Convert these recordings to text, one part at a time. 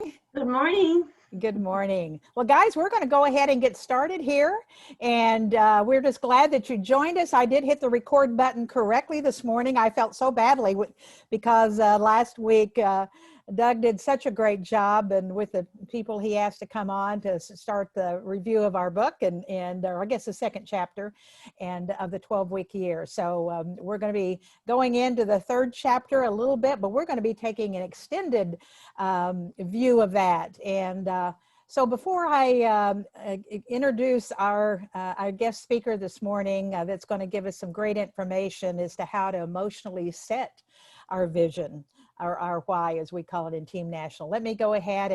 Good morning. Good morning. Well, guys, we're going to go ahead and get started here. And we're just glad that you joined us. I did hit the record button correctly this morning. I felt so badly because last week, Doug did such a great job, and with the people he asked to come on to start the review of our book or I guess the second chapter and of the 12-week year. So we're going to be going into the third chapter a little bit, but we're going to be taking an extended view of that. And so before I introduce our guest speaker this morning, that's going to give us some great information as to how to emotionally set our vision, our why, as we call it in Team National. Let me go ahead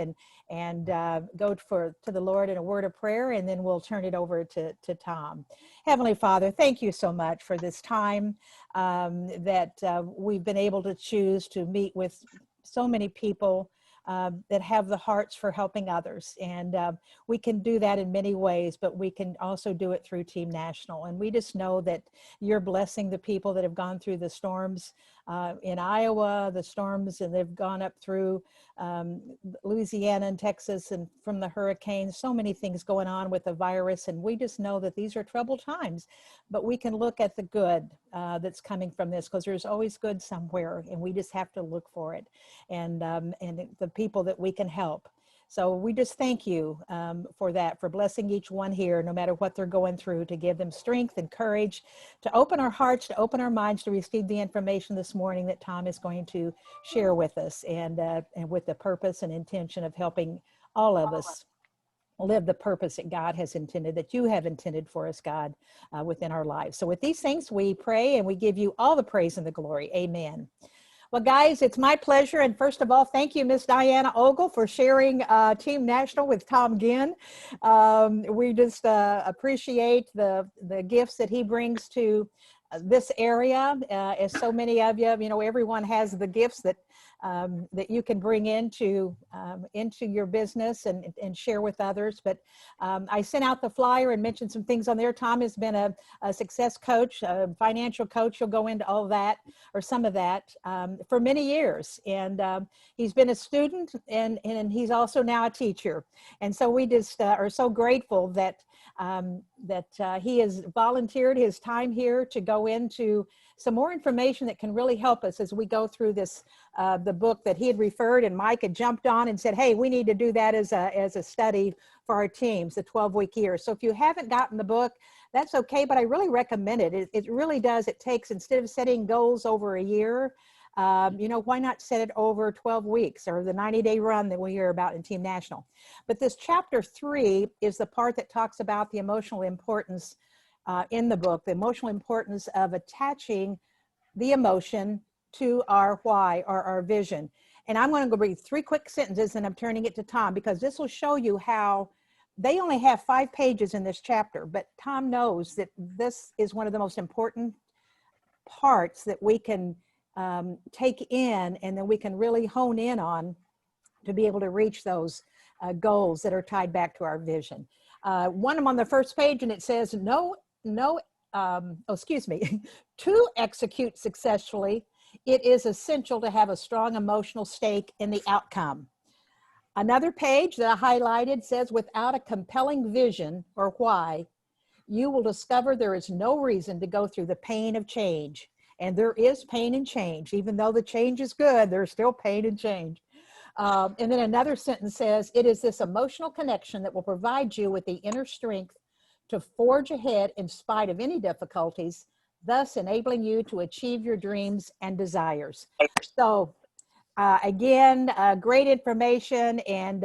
and go to the Lord in a word of prayer, and then we'll turn it over to Tom. Heavenly Father, thank you so much for this time that we've been able to choose to meet with so many people that have the hearts for helping others. And we can do that in many ways, but we can also do it through Team National. And we just know that you're blessing the people that have gone through the storms in Iowa, the storms, and they've gone up through Louisiana and Texas, and from the hurricanes, so many things going on with the virus. And we just know that these are troubled times, but we can look at the good that's coming from this, because there's always good somewhere, and we just have to look for it. And the people that we can help. So we just thank you for that, for blessing each one here, no matter what they're going through, to give them strength and courage, to open our hearts, to open our minds, to receive the information this morning that Tom is going to share with us, and with the purpose and intention of helping all of us live the purpose that God has intended, that you have intended for us, God, within our lives. So with these things, we pray and we give you all the praise and the glory. Amen. Well, guys, it's my pleasure. And first of all, thank you, Miss Diana Ogle, for sharing Team National with Tom Ginn. We just appreciate the gifts that he brings to this area. As so many of you, everyone has the gifts that you can bring into your business and share with others. But I sent out the flyer and mentioned some things on there. Tom has been a success coach, a financial coach. He'll go into all that, or some of that, for many years. And he's been a student, and he's also now a teacher. And so we just are so grateful that he has volunteered his time here to go into some more information that can really help us as we go through this, the book that he had referred, and Mike had jumped on and said, hey, we need to do that as a study for our teams, the 12-week year. So if you haven't gotten the book, that's okay, but I really recommend it. It really does. It takes, instead of setting goals over a year, why not set it over 12 weeks or the 90-day run that we hear about in Team National? But this chapter 3 is the part that talks about the emotional importance in the book, the emotional importance of attaching the emotion to our why, or our vision. And I'm going to go read 3 quick sentences, and I'm turning it to Tom, because this will show you how they only have 5 pages in this chapter, but Tom knows that this is one of the most important parts that we can take in, and then we can really hone in on to be able to reach those goals that are tied back to our vision. One of them on the first page, and it says, to execute successfully, it is essential to have a strong emotional stake in the outcome. Another page that I highlighted says, without a compelling vision or why, you will discover there is no reason to go through the pain of change. And there is pain and change. Even though the change is good, there's still pain and change. And then another sentence says, it is this emotional connection that will provide you with the inner strength to forge ahead in spite of any difficulties, thus enabling you to achieve your dreams and desires. So again, great information. And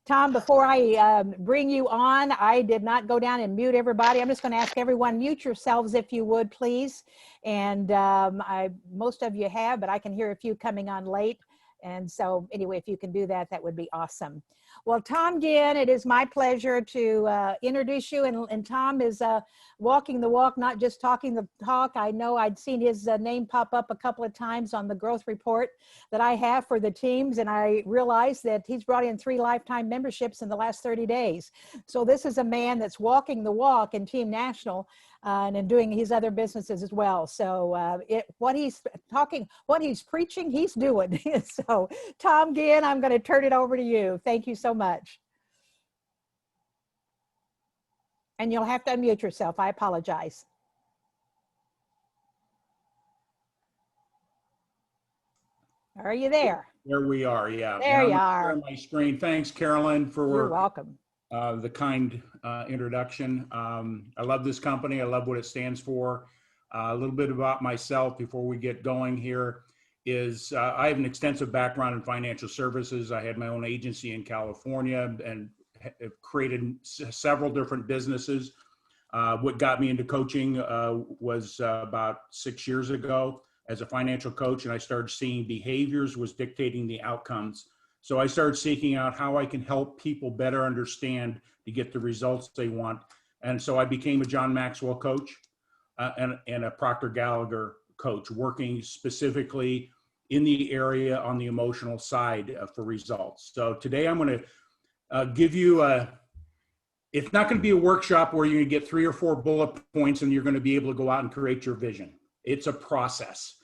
Tom, before I bring you on, I did not go down and mute everybody. I'm just going to ask everyone, mute yourselves if you would, please. And most of you have, but I can hear a few coming on late. And so anyway, if you can do that, that would be awesome. Well, Tom Ginn, it is my pleasure to introduce you. And Tom is walking the walk, not just talking the talk. I know I'd seen his name pop up a couple of times on the growth report that I have for the teams. And I realized that he's brought in 3 lifetime memberships in the last 30 days. So this is a man that's walking the walk in Team National. and in doing his other businesses as well. So what he's talking, what he's preaching, he's doing. So Tom Ginn, I'm going to turn it over to you. Thank you so much. And you'll have to unmute yourself. I apologize. Are you there? There we are, yeah. There you are. On my screen. Thanks, Carolyn, for You're welcome. The kind introduction. I love this company. I love what it stands for. A little bit about myself before we get going here is I have an extensive background in financial services. I had my own agency in California and have created several different businesses. What got me into coaching was about 6 years ago as a financial coach, and I started seeing behaviors was dictating the outcomes. So I started seeking out how I can help people better understand to get the results they want. And so I became a John Maxwell coach and a Proctor Gallagher coach, working specifically in the area on the emotional side for results. So today I'm going to give you it's not going to be a workshop where you're going to get 3 or 4 bullet points and you're going to be able to go out and create your vision. It's a process,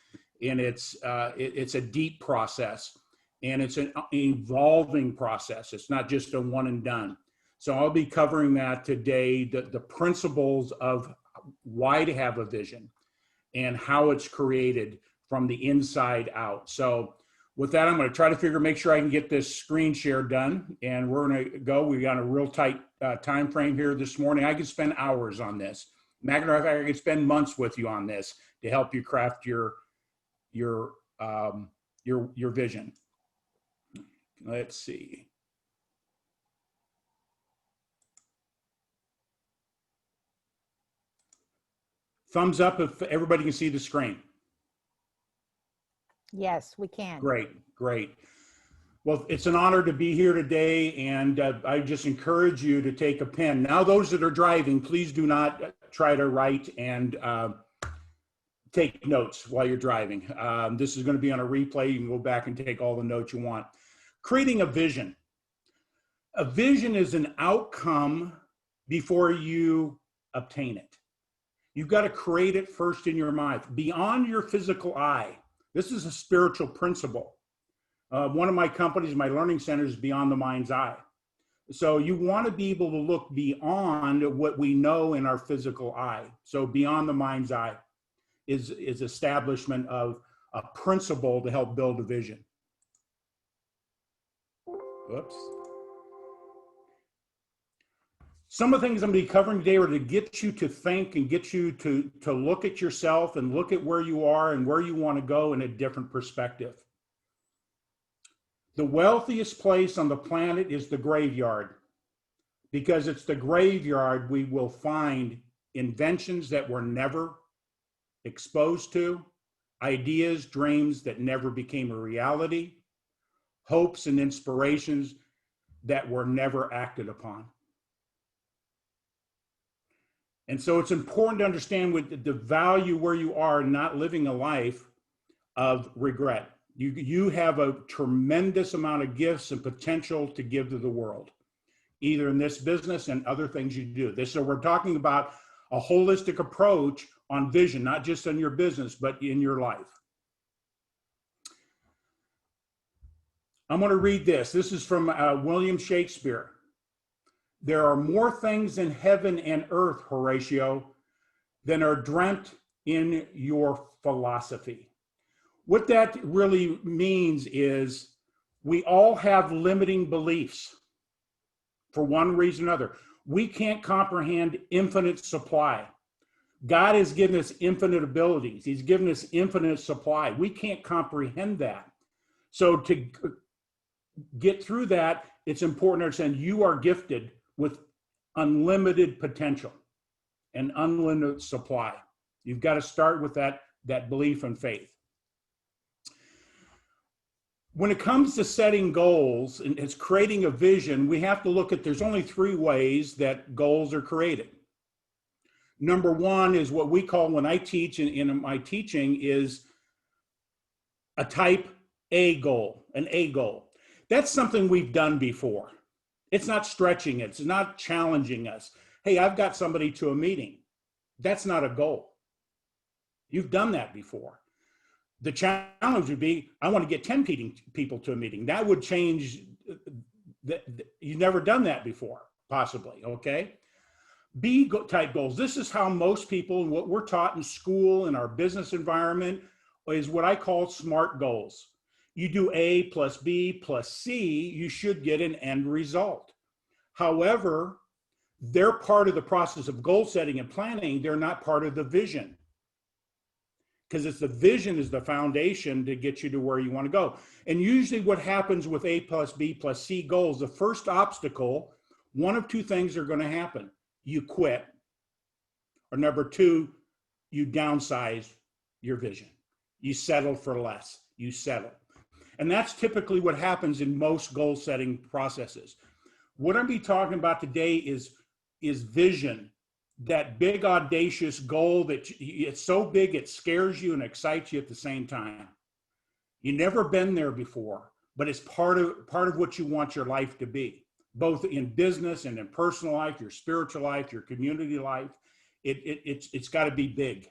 and it's a deep process, and it's an evolving process. It's not just a one and done. So I'll be covering that today, the principles of why to have a vision and how it's created from the inside out. So with that, I'm going to try to make sure I can get this screen share done, and we're going to go. We got a real tight time frame here this morning. I could spend hours on this. Matter of fact, I could spend months with you on this to help you craft your vision. Let's see. Thumbs up if everybody can see the screen. Yes, we can. Great, great. Well, it's an honor to be here today, and I just encourage you to take a pen. Now, those that are driving, please do not try to write and take notes while you're driving. This is going to be on a replay. You can go back and take all the notes you want. Creating a vision. A vision is an outcome before you obtain it. You've got to create it first in your mind, beyond your physical eye. This is a spiritual principle. One of my companies, my learning center, is Beyond the Mind's Eye. So you want to be able to look beyond what we know in our physical eye. So Beyond the Mind's Eye is establishment of a principle to help build a vision. Whoops. Some of the things I'm going to be covering today are to get you to think and get you to look at yourself and look at where you are and where you want to go in a different perspective. The wealthiest place on the planet is the graveyard, because it's the graveyard we will find inventions that were never exposed to, ideas, dreams that never became a reality, hopes and inspirations that were never acted upon. And so it's important to understand with the value where you are, not living a life of regret. You have a tremendous amount of gifts and potential to give to the world, either in this business and other things you do. So we're talking about a holistic approach on vision, not just in your business, but in your life. I'm going to read this. This is from William Shakespeare. There are more things in heaven and earth, Horatio, than are dreamt in your philosophy. What that really means is we all have limiting beliefs for one reason or another. We can't comprehend infinite supply. God has given us infinite abilities. He's given us infinite supply. We can't comprehend that. So to get through that, it's important to understand you are gifted with unlimited potential and unlimited supply. You've got to start with that belief and faith. When it comes to setting goals and it's creating a vision, we have to look at, there's only 3 ways that goals are created. Number 1 is what we call, when I teach in my teaching, is a type A goal, an A goal. That's something we've done before. It's not stretching it. It's not challenging us. Hey, I've got somebody to a meeting. That's not a goal. You've done that before. The challenge would be, I want to get 10 people to a meeting. That would change. You've never done that before, possibly, okay? B type goals. This is how most people, what we're taught in school, in our business environment, is what I call SMART goals. You do A plus B plus C, you should get an end result. However, they're part of the process of goal setting and planning. They're not part of the vision. Because it's the vision is the foundation to get you to where you want to go. And usually what happens with A plus B plus C goals, the first obstacle, one of two things are going to happen. You quit, or number two, you downsize your vision. You settle for less. You settle. And that's typically what happens in most goal setting processes. What I'm be talking about today is vision, that big audacious goal that it's so big it scares you and excites you at the same time. You've never been there before, but it's part of what you want your life to be, both in business and in personal life, your spiritual life, your community life. It's got to be big.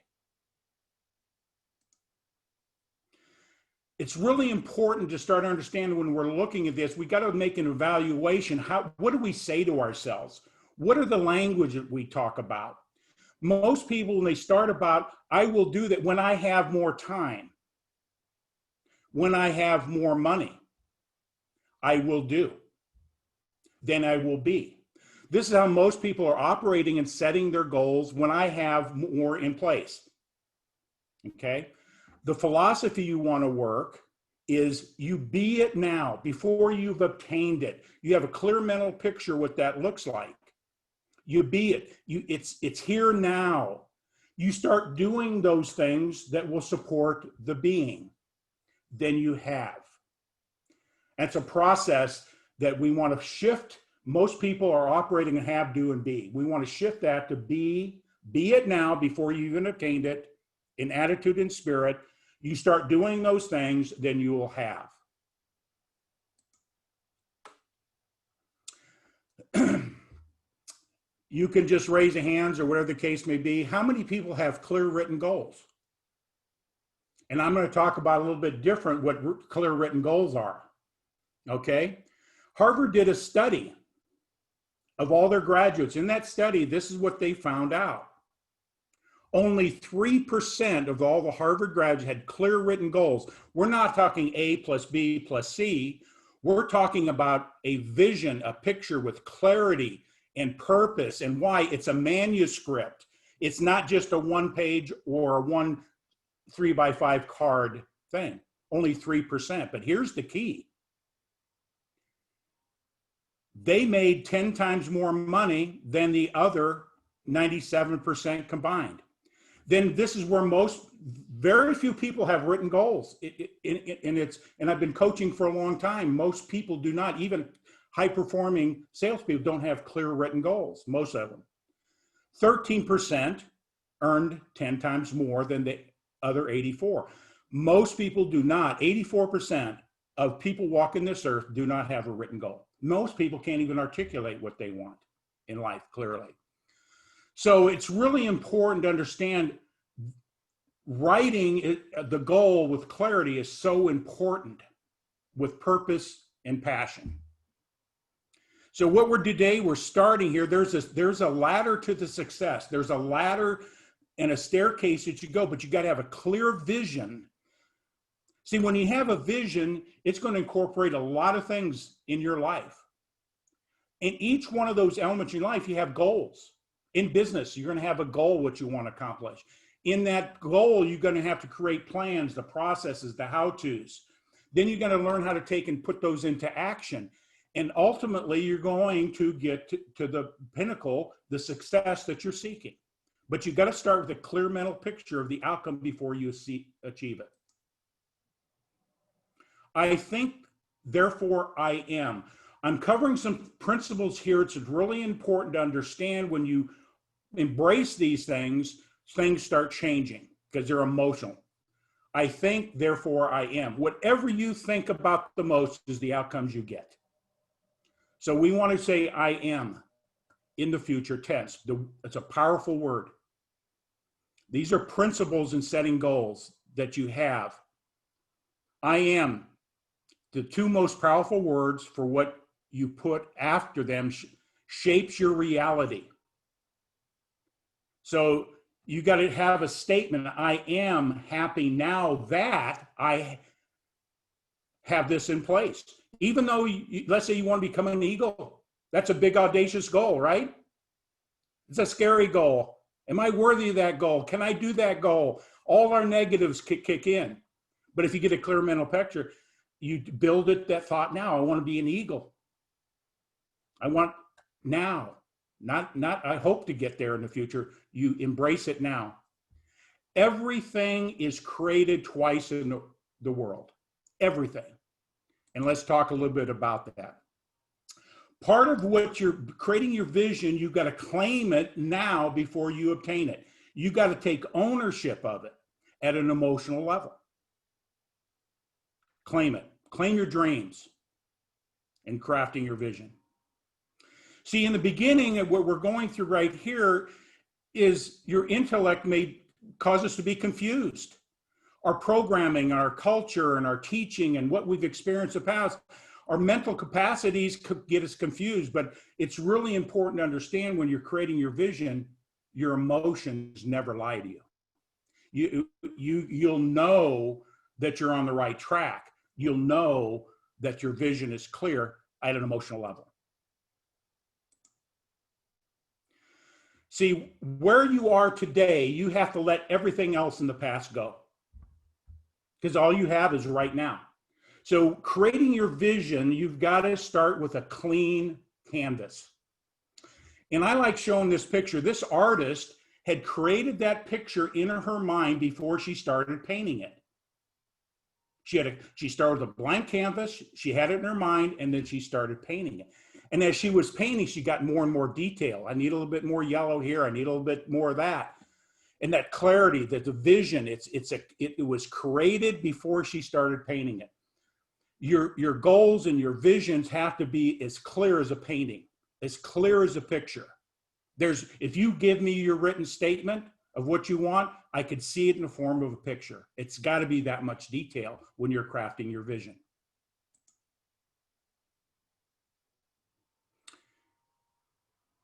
It's really important to start understanding when we're looking at this, we got to make an evaluation. What do we say to ourselves? What are the language that we talk about? Most people, when they start about, I will do that when I have more time, when I have more money, I will do, then I will be. This is how most people are operating and setting their goals when I have more in place. Okay? The philosophy you want to work is you be it now before you've obtained it. You have a clear mental picture what that looks like. You be it. It's here now. You start doing those things that will support the being. Then you have. That's a process that we want to shift. Most people are operating in have, do, and be. We want to shift that to be it now before you even obtained it, in attitude and spirit. You start doing those things, then you will have. You can just raise your hands or whatever the case may be. How many people have clear written goals? And I'm going to talk about a little bit different what clear written goals are. Okay? Harvard did a study of all their graduates. In that study, this is what they found out. Only 3% of all the Harvard graduates had clear written goals. We're not talking A plus B plus C. We're talking about a vision, a picture with clarity and purpose and why. It's a manuscript. It's not just a 1-page or a 1 3x5 card thing. Only 3%. But here's the key. They made 10 times more money than the other 97% combined. Then this is where very few people have written goals. And I've been coaching for a long time. Most people do not, even high-performing salespeople don't have clear written goals, most of them. 13% earned 10 times more than the other 84. Most people do not. 84% of people walking this earth do not have a written goal. Most people can't even articulate what they want in life clearly. So it's really important to understand writing the goal with clarity is so important, with purpose and passion. So what we're starting here, there's a ladder to the success. There's a ladder and a staircase that you go, but you got to have a clear vision. See, when you have a vision, it's going to incorporate a lot of things in your life. In each one of those elements in your life, you have goals. In business, you're going to have a goal, what you want to accomplish. In that goal, you're going to have to create plans, the processes, the how-tos. Then you're going to learn how to take and put those into action. And ultimately, you're going to get to the pinnacle, the success that you're seeking. But you've got to start with a clear mental picture of the outcome before you achieve it. I think, therefore, I am. I'm covering some principles here. It's really important to understand when you embrace these things start changing because they're emotional. I think, therefore I am. Whatever you think about the most is the outcomes you get. So we want to say I am in the future tense. It's a powerful word. These are principles in setting goals that you have. I am, the two most powerful words for what you put after them shapes your reality. So you got to have a statement. I am happy now that I have this in place. Even though, let's say you want to become an eagle. That's a big, audacious goal, right? It's a scary goal. Am I worthy of that goal? Can I do that goal? All our negatives kick in. But if you get a clear mental picture, you build it, that thought now. I want to be an eagle. I want now, not I hope to get there in the future. You embrace it now. Everything is created twice in the world. Everything. And let's talk a little bit about that. Part of what you're creating your vision, you've got to claim it now before you obtain it. You've got to take ownership of it at an emotional level. Claim it. Claim your dreams in crafting your vision. See, in the beginning, what we're going through right here is your intellect may cause us to be confused. Our programming, our culture, and our teaching, and what we've experienced in the past, our mental capacities could get us confused. But it's really important to understand when you're creating your vision, your emotions never lie to you. You'll know that you're on the right track. You'll know that your vision is clear at an emotional level. See, where you are today, you have to let everything else in the past go, because all you have is right now. So creating your vision, you've got to start with a clean canvas. And I like showing this picture. This artist had created that picture in her mind before she started painting it. She started with a blank canvas, she had it in her mind, and then she started painting it. And as she was painting, she got more and more detail. I need a little bit more yellow here. I need a little bit more of that. And that clarity, that the vision, it was created before she started painting it. Your goals and your visions have to be as clear as a painting, as clear as a picture. If you give me your written statement of what you want, I could see it in the form of a picture. It's got to be that much detail when you're crafting your vision.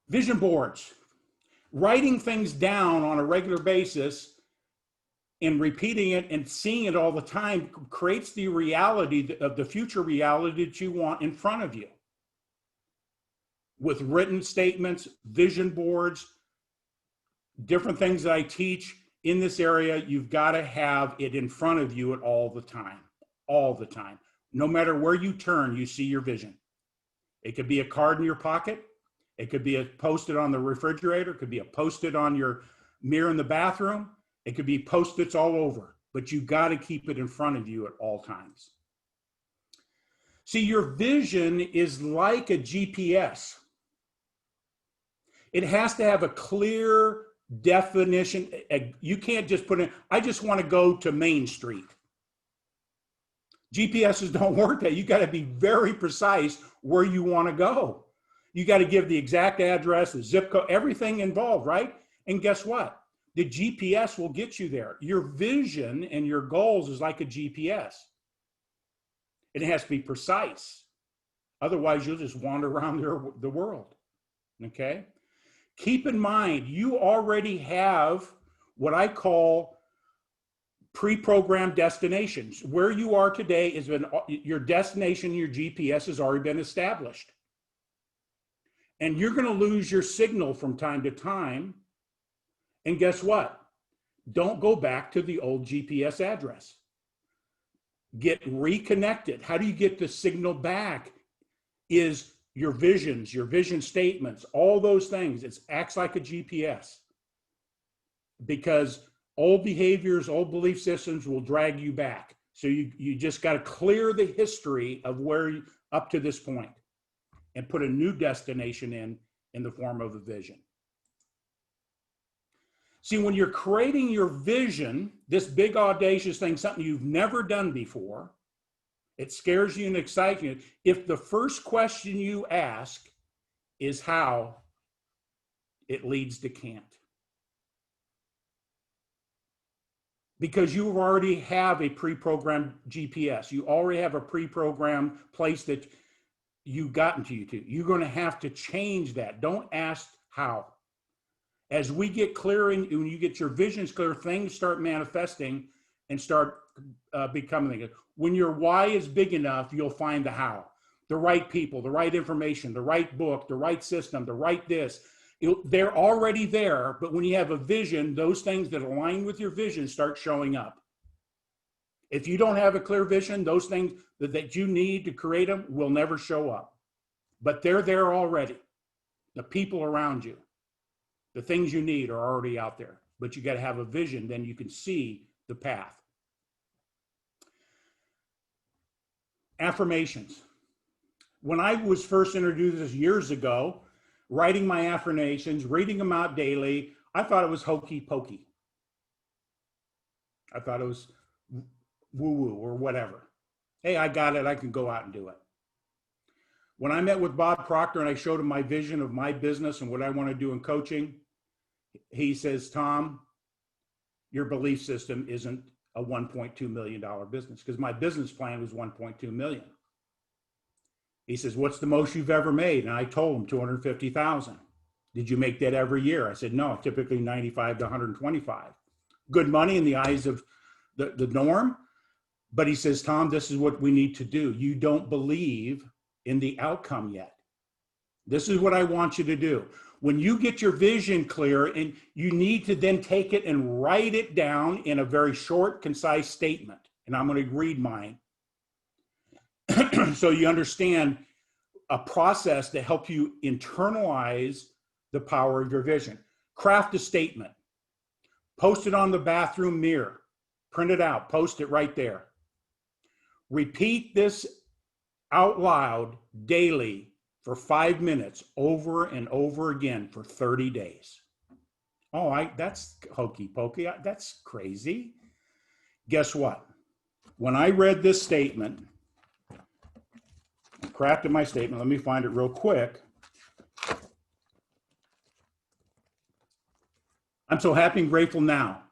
Vision boards. Writing things down on a regular basis and repeating it and seeing it all the time creates the reality of the future reality that you want in front of you. With written statements, vision boards, different things that I teach in this area, you've got to have it in front of you at all the time, all the time. No matter where you turn, you see your vision. It could be a card in your pocket. It could be a posted on the refrigerator. It could be a posted on your mirror in the bathroom. It could be Post-its all over, but you got to keep it in front of you at all times. See, your vision is like a GPS. It has to have a clear definition. You can't just put in, I just want to go to Main Street. GPSs don't work that. You got to be very precise where you want to go. You got to give the exact address, the zip code, everything involved, right? And guess what? The GPS will get you there. Your vision and your goals is like a GPS. It has to be precise. Otherwise, you'll just wander around the world, okay? Keep in mind, you already have what I call pre-programmed destinations. Where you are today is your destination, your GPS has already been established. And you're going to lose your signal from time to time. And guess what? Don't go back to the old GPS address. Get reconnected. How do you get the signal back? Is your visions, your vision statements, all those things. It acts like a GPS. Because old behaviors, old belief systems will drag you back. So you just got to clear the history of where you, up to this point, and put a new destination in the form of a vision. See, when you're creating your vision, this big audacious thing, something you've never done before, it scares you and excites you. If the first question you ask is how, it leads to can't. because you already have a pre-programmed GPS. You already have a pre-programmed place that you've gotten to you to. You're going to have to change that. Don't ask how. As we get clear and when you get your visions clear, things start manifesting and start becoming. When your why is big enough, you'll find the how. The right people, the right information, the right book, the right system, the right this. They're already there, but when you have a vision, those things that align with your vision start showing up. If you don't have a clear vision, those things that you need to create them will never show up. But they're there already. The people around you, the things you need are already out there. But you got to have a vision, then you can see the path. Affirmations. When I was first introduced to this years ago, writing my affirmations, reading them out daily, I thought it was hokey pokey. I thought it was woo-woo or whatever. Hey, I got it. I can go out and do it. When I met with Bob Proctor and I showed him my vision of my business and what I want to do in coaching, he says, Tom, your belief system isn't a $1.2 million business, because my business plan was 1.2 million. He says, what's the most you've ever made? And I told him 250,000. Did you make that every year? I said, no, typically 95 to 125. Good money in the eyes of the norm. But he says, Tom, this is what we need to do. You don't believe in the outcome yet. This is what I want you to do. When you get your vision clear, and you need to then take it and write it down in a very short, concise statement. And I'm going to read mine. So you understand a process to help you internalize the power of your vision. Craft a statement. Post it on the bathroom mirror. Print it out. Post it right there. Repeat this out loud daily for 5 minutes over and over again for 30 days. Oh, that's hokey pokey. That's crazy. Guess what? When I read this statement, I crafted my statement. Let me find it real quick. I'm so happy and grateful now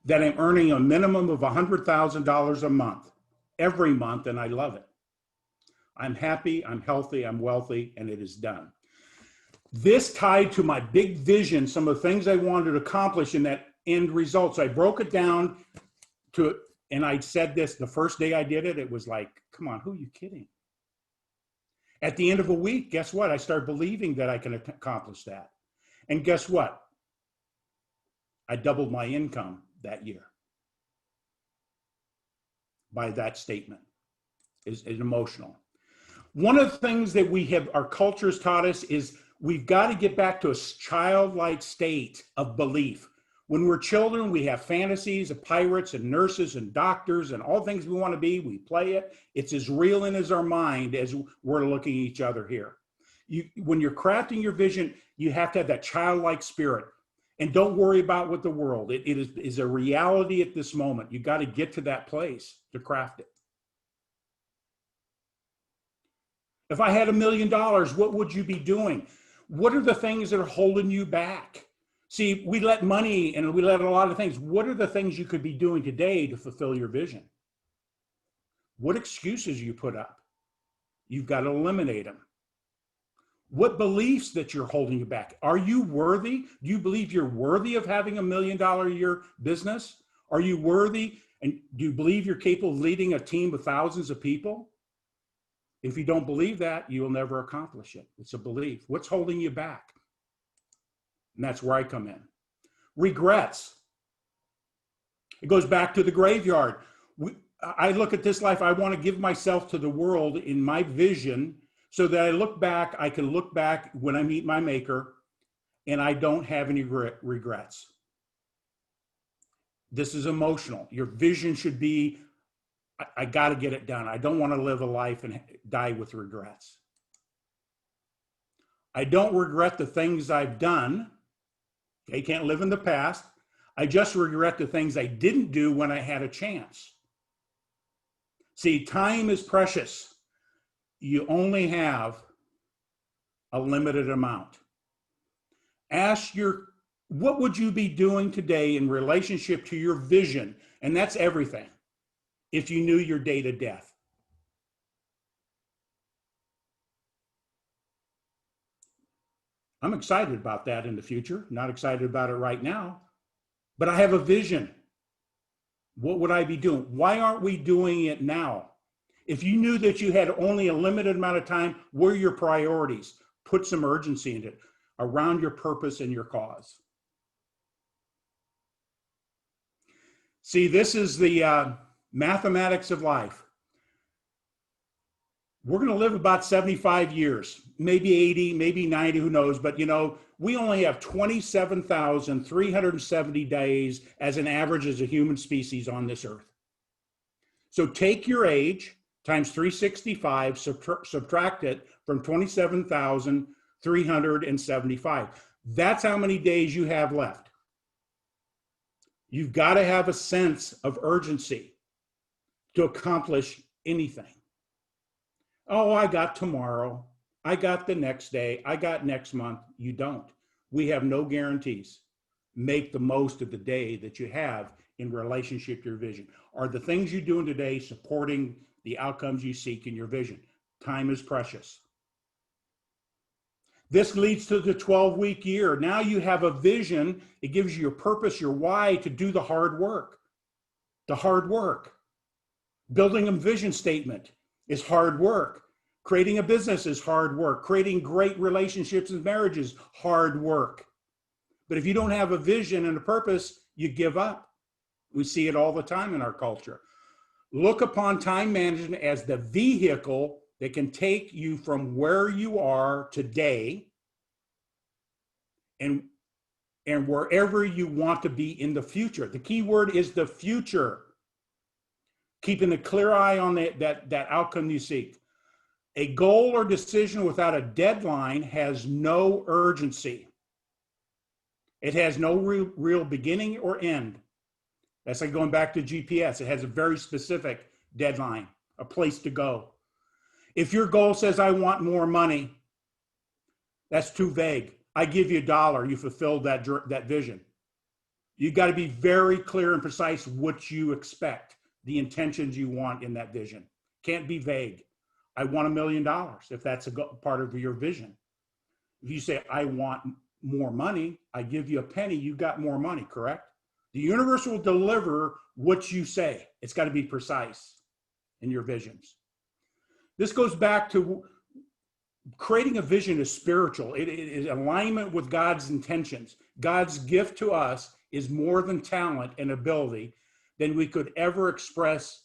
that I'm earning a minimum of $100,000 a month, every month, and I love it. I'm happy, I'm healthy, I'm wealthy, and it is done. This tied to my big vision, some of the things I wanted to accomplish in that end result. So I broke it down to, and I said this the first day I did it, it was like, come on, who are you kidding? At the end of a week, guess what? I started believing that I can accomplish that. And guess what? I doubled my income that year by that statement. Is emotional. One of the things that our culture has taught us is we've got to get back to a childlike state of belief. When we're children, we have fantasies of pirates and nurses and doctors and all things we want to be. We play it. It's as real in as our mind as we're looking at each other here. When you're crafting your vision, you have to have that childlike spirit. And don't worry about what the world. It is a reality at this moment. You got to get to that place to craft it. If I had $1 million, what would you be doing? What are the things that are holding you back? See, we let money and we let a lot of things. What are the things you could be doing today to fulfill your vision? What excuses you put up? You've got to eliminate them. What beliefs that you're holding you back? Are you worthy? Do you believe you're worthy of having $1 million a year business? Are you worthy? And do you believe you're capable of leading a team of thousands of people? If you don't believe that, you will never accomplish it. It's a belief. What's holding you back? And that's where I come in. Regrets. It goes back to the graveyard. I look at this life, I want to give myself to the world in my vision so that I can look back when I meet my maker and I don't have any regrets. This is emotional. Your vision should be, I got to get it done. I don't want to live a life and die with regrets. I don't regret the things I've done. I can't live in the past. I just regret the things I didn't do when I had a chance. See, time is precious. You only have a limited amount. Ask your What would you be doing today in relationship to your vision? And that's everything. If you knew your date of death. I'm excited about that in the future. Not excited about it right now, but I have a vision. What would I be doing? Why aren't we doing it now? If you knew that you had only a limited amount of time, what are your priorities? Put some urgency into it around your purpose and your cause. See, this is the mathematics of life. We're going to live about 75 years, maybe 80, maybe 90, who knows? But, you know, we only have 27,370 days as an average as a human species on this earth. So take your age times 365, subtract it from 27,375. That's how many days you have left. You've got to have a sense of urgency to accomplish anything. Oh, I got tomorrow. I got the next day. I got next month. You don't. We have no guarantees. Make the most of the day that you have in relationship to your vision. Are the things you're doing today supporting the outcomes you seek in your vision? Time is precious. This leads to the 12-week year. Now you have a vision. It gives you your purpose, your why to do the hard work. The hard work. Building a vision statement is hard work. Creating a business is hard work. Creating great relationships and marriages, hard work. But if you don't have a vision and a purpose, you give up. We see it all the time in our culture. Look upon time management as the vehicle that can take you from where you are today and wherever you want to be in the future. The key word is the future. Keeping a clear eye on that outcome you seek. A goal or decision without a deadline has no urgency. It has no real beginning or end. That's like going back to GPS. It has a very specific deadline, a place to go. If your goal says, I want more money, that's too vague. I give you $1, you fulfilled that vision. You got to be very clear and precise what you expect, the intentions you want in that vision. Can't be vague. I want $1 million if that's a part of your vision. If you say, I want more money, I give you a penny, you got more money, correct? The universe will deliver what you say. It's got to be precise in your visions. This goes back to creating a vision is spiritual. It is alignment with God's intentions. God's gift to us is more than talent and ability than we could ever express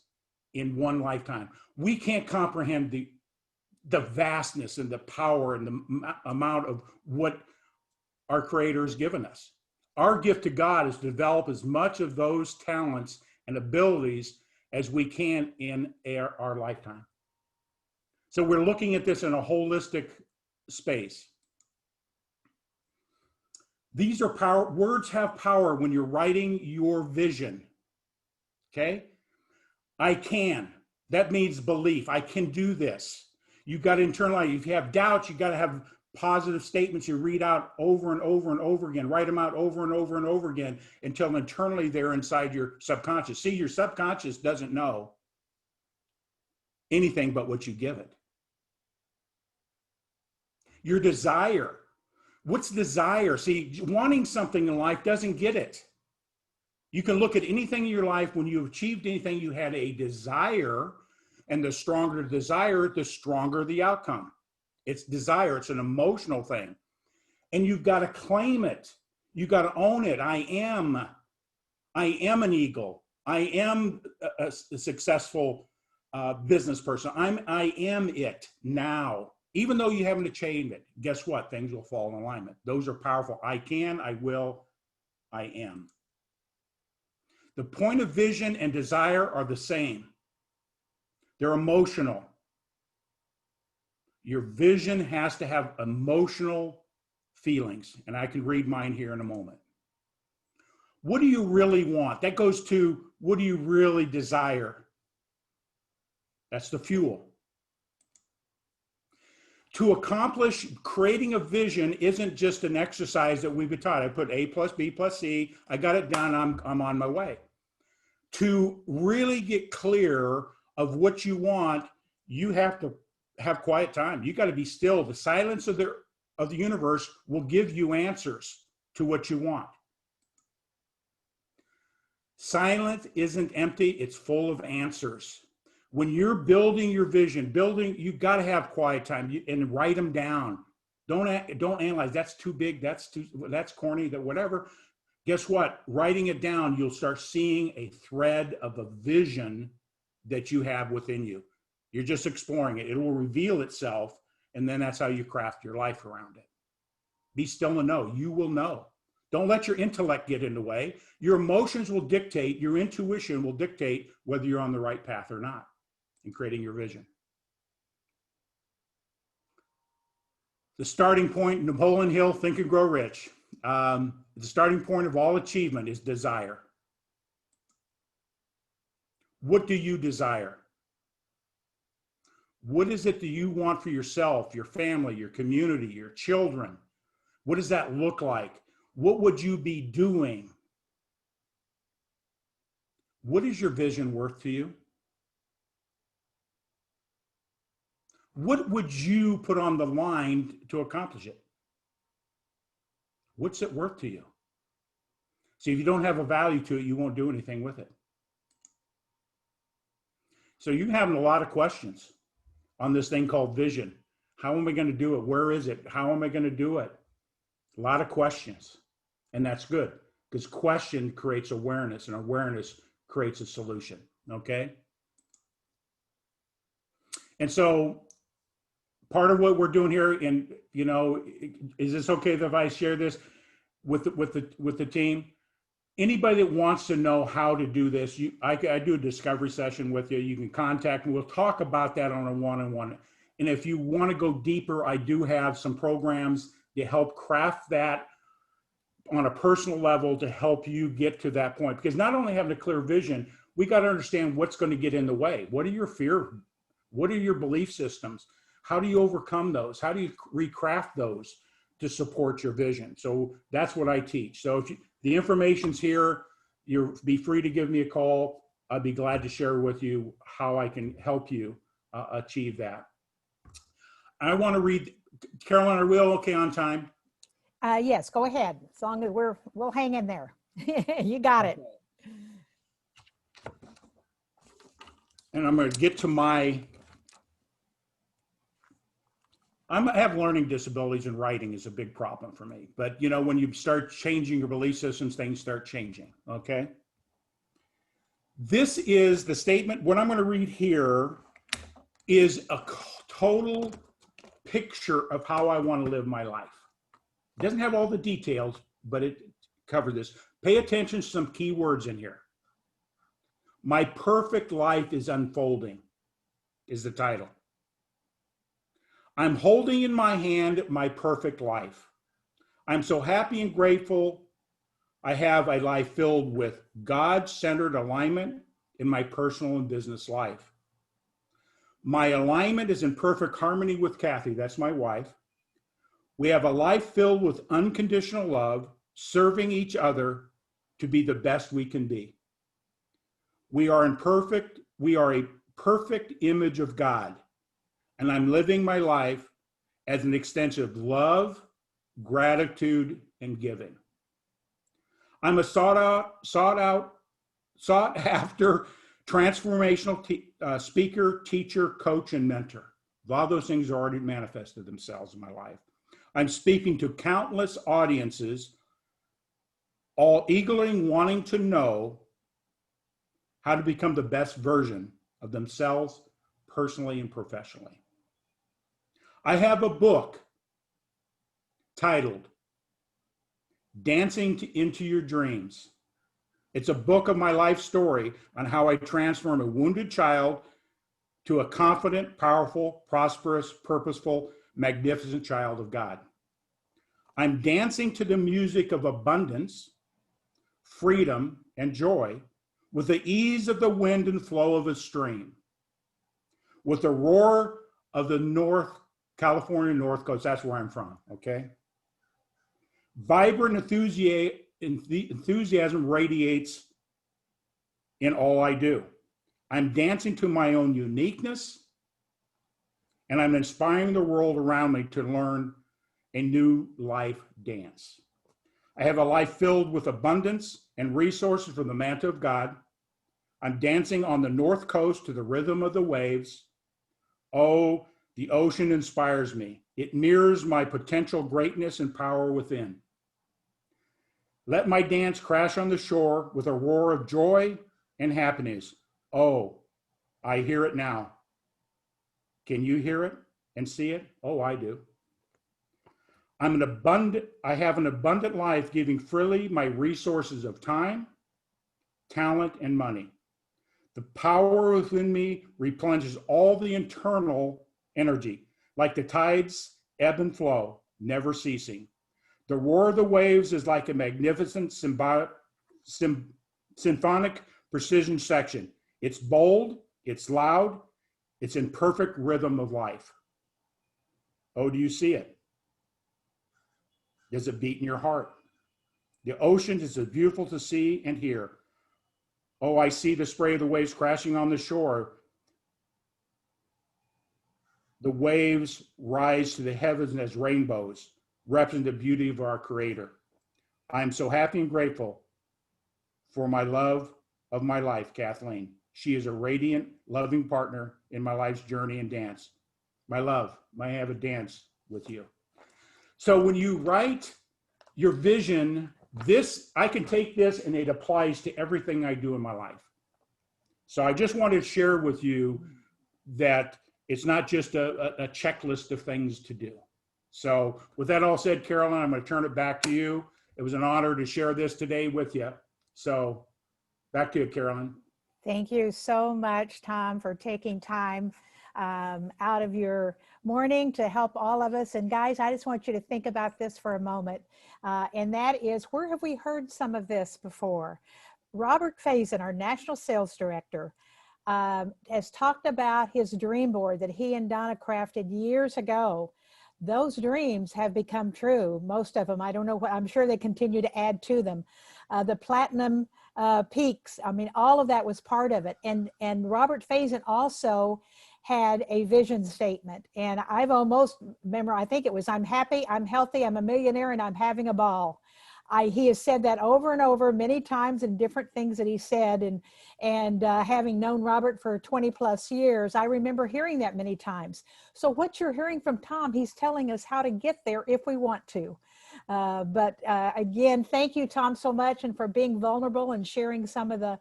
in one lifetime. We can't comprehend the vastness and the power and the amount of what our Creator has given us. Our gift to God is to develop as much of those talents and abilities as we can in our lifetime. So we're looking at this in a holistic space. These are power. Words have power when you're writing your vision. Okay? I can. That means belief. I can do this. You've got to internalize. If you have doubts, you've got to have positive statements you read out over and over and over again. Write them out over and over and over again until internally they're inside your subconscious. See, your subconscious doesn't know anything but what you give it. Your desire. What's desire? See, wanting something in life doesn't get it. You can look at anything in your life, when you've achieved anything, you had a desire, and the stronger the desire, the stronger the outcome. It's desire. It's an emotional thing. And you've got to claim it. You've got to own it. I am an eagle. I am a successful business person. I am it now. Even though you haven't achieved it, guess what? Things will fall in alignment. Those are powerful. I can, I will, I am. The point of vision and desire are the same. They're emotional. Your vision has to have emotional feelings, and I can read mine here in a moment. What do you really want? That goes to, what do you really desire? That's the fuel. To accomplish creating a vision isn't just an exercise that we've been taught. I put A plus B plus C. I got it done. I'm on my way. To really get clear of what you want, you have to have quiet time. You got to be still. The silence of the universe will give you answers to what you want. Silence isn't empty. It's full of answers. When you're building your vision, you've got to have quiet time and write them down. Don't analyze. That's too big. That's corny. That whatever. Guess what? Writing it down, you'll start seeing a thread of a vision that you have within you. You're just exploring it. It will reveal itself, and then that's how you craft your life around it. Be still and know. You will know. Don't let your intellect get in the way. Your emotions will dictate, your intuition will dictate whether you're on the right path or not in creating your vision. The starting point, Napoleon Hill, Think and Grow Rich. The starting point of all achievement is desire. What do you desire? What is it that you want for yourself, your family, your community, your children? What does that look like? What would you be doing? What is your vision worth to you? What would you put on the line to accomplish it? What's it worth to you? See, if you don't have a value to it, you won't do anything with it. So you're having a lot of questions on this thing called vision. How am I going to do it? Where is it? How am I going to do it? A lot of questions. And that's good, because question creates awareness, and awareness creates a solution. Okay? And so part of what we're doing here, and is this okay if I share this with the team? Anybody that wants to know how to do this, I do a discovery session with you. You can contact me. We'll talk about that on a one-on-one. And if you want to go deeper, I do have some programs to help craft that on a personal level to help you get to that point. Because not only having a clear vision, we got to understand what's going to get in the way. What are your fears? What are your belief systems? How do you overcome those? How do you recraft those to support your vision? So that's what I teach. So if the information's here, you'll be free to give me a call. I'd be glad to share with you how I can help you achieve that. I want to read, Caroline, are we all okay on time? Yes, go ahead. As long as we'll hang in there. You got it. And I'm going to get to I have learning disabilities, and writing is a big problem for me. But when you start changing your belief systems, things start changing. Okay. This is the statement. What I'm going to read here is a total picture of how I want to live my life. It doesn't have all the details, but it covers this. Pay attention to some key words in here. My perfect life is unfolding is the title. I'm holding in my hand my perfect life. I'm so happy and grateful I have a life filled with God-centered alignment in my personal and business life. My alignment is in perfect harmony with Kathy, that's my wife. We have a life filled with unconditional love, serving each other to be the best we can be. We are a perfect image of God, and I'm living my life as an extension of love, gratitude, and giving. I'm a sought after transformational speaker, teacher, coach, and mentor. A lot of those things are already manifested themselves in my life. I'm speaking to countless audiences, all eagerly wanting to know how to become the best version of themselves, personally and professionally. I have a book titled Dancing into Your Dreams. It's a book of my life story on how I transform a wounded child to a confident, powerful, prosperous, purposeful, magnificent child of God. I'm dancing to the music of abundance, freedom, and joy with the ease of the wind and flow of a stream, with the roar of the north California, North Coast. That's where I'm from. Okay. Vibrant enthusiasm radiates in all I do. I'm dancing to my own uniqueness, and I'm inspiring the world around me to learn a new life dance. I have a life filled with abundance and resources from the mantle of God. I'm dancing on the North Coast to the rhythm of the waves. Oh, the ocean inspires me. It mirrors my potential greatness and power within. Let my dance crash on the shore with a roar of joy and happiness. Oh, I hear it now. Can you hear it and see it? Oh, I do. I have an abundant life, giving freely my resources of time, talent, and money. The power within me replenishes all the internal energy, like the tides ebb and flow, never ceasing. The roar of the waves is like a magnificent symphonic precision section. It's bold, it's loud, it's in perfect rhythm of life. Oh, do you see it? Does it beat in your heart? The ocean is as beautiful to see and hear. Oh, I see the spray of the waves crashing on the shore. The waves rise to the heavens as rainbows, representing the beauty of our Creator. I am so happy and grateful for my love of my life, Kathleen. She is a radiant, loving partner in my life's journey and dance. My love, may I have a dance with you? So when you write your vision, I can take this and it applies to everything I do in my life. So I just wanted to share with you that it's not just a checklist of things to do. So with that all said, Carolyn, I'm going to turn it back to you. It was an honor to share this today with you. So back to you, Carolyn. Thank you so much, Tom, for taking time out of your morning to help all of us. And guys, I just want you to think about this for a moment. And that is, where have we heard some of this before? Robert Faison, our National Sales Director, has talked about his dream board that he and Donna crafted years ago. Those dreams have become true, most of them. I don't know what, I'm sure they continue to add to them. The platinum peaks, I mean, all of that was part of it. And Robert Faison also had a vision statement. And I've almost remember, I think it was, I'm happy, I'm healthy, I'm a millionaire, and I'm having a ball. He has said that over and over many times in different things that he said, and having known Robert for 20 plus years, I remember hearing that many times. So what you're hearing from Tom, he's telling us how to get there if we want to. But again, thank you, Tom, so much, and for being vulnerable and sharing some of the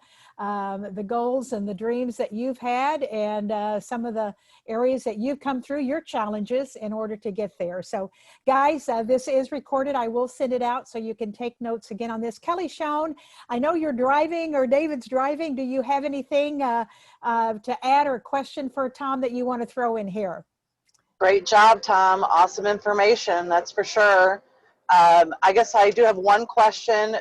goals and the dreams that you've had, and some of the areas that you've come through, your challenges in order to get there. So guys, this is recorded. I will send it out so you can take notes again on this. Kelly Schoen, I know you're driving, or David's driving. Do you have anything to add or question for Tom that you want to throw in here? Great job, Tom. Awesome information, that's for sure. I guess I do have one question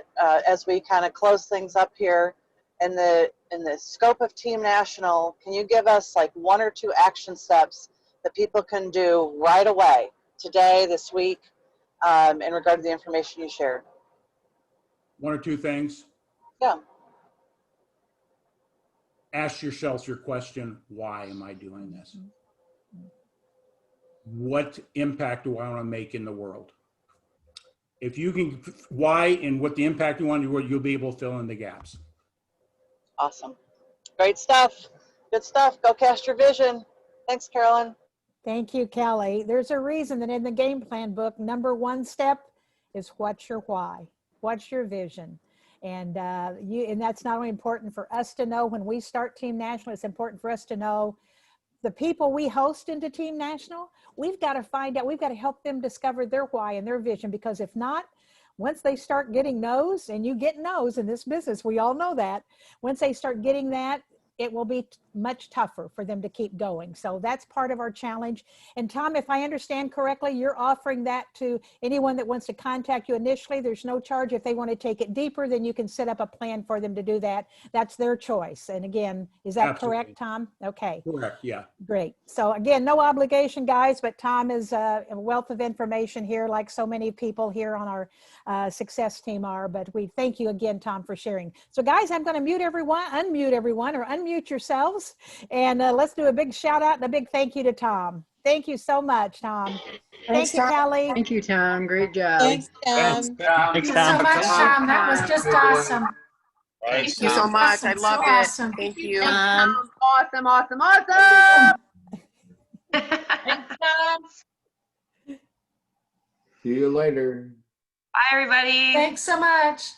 as we kind of close things up here. In the scope of Team National, can you give us like 1 or 2 action steps that people can do right away, today, this week, in regard to the information you shared? 1 or 2 things. Yeah. Ask yourself your question, why am I doing this? What impact do I want to make in the world? If you can, why and what the impact you want in the world, you'll be able to fill in the gaps. Awesome. Great stuff. Good stuff. Go cast your vision. Thanks, Carolyn. Thank you, Kelly. There's a reason that in the game plan book, number 1 step is what's your why? What's your vision? And that's not only important for us to know when we start Team National, it's important for us to know the people we host into Team National. We've got to find out, we've got to help them discover their why and their vision, because if not, once they start getting no's, and you get no's in this business, we all know that, once they start getting that, it will be much tougher for them to keep going. So that's part of our challenge. And Tom, if I understand correctly, you're offering that to anyone that wants to contact you initially. There's no charge. If they want to take it deeper, then you can set up a plan for them to do that. That's their choice. And again, is that Absolutely. correct, Tom? Okay. Correct, yeah. Great. So again, no obligation, guys, but Tom is a wealth of information here, like so many people here on our success team are. But we thank you again, Tom, for sharing. So guys, I'm going to unmute everyone, or unmute yourselves. And let's do a big shout out and a big thank you to Tom. Thank you so much, Tom. Thanks, Thank you, Tom. Kelly. Thank you, Tom. Great job. Thanks, Thanks, Tom. Tom. Thanks, Thank you so Tom. much, Tom. That was just awesome. Thank you so much. I Awesome, loved so it. awesome. Thank you. Tom. Awesome. Thanks, Tom. See you later. Bye, everybody. Thanks so much.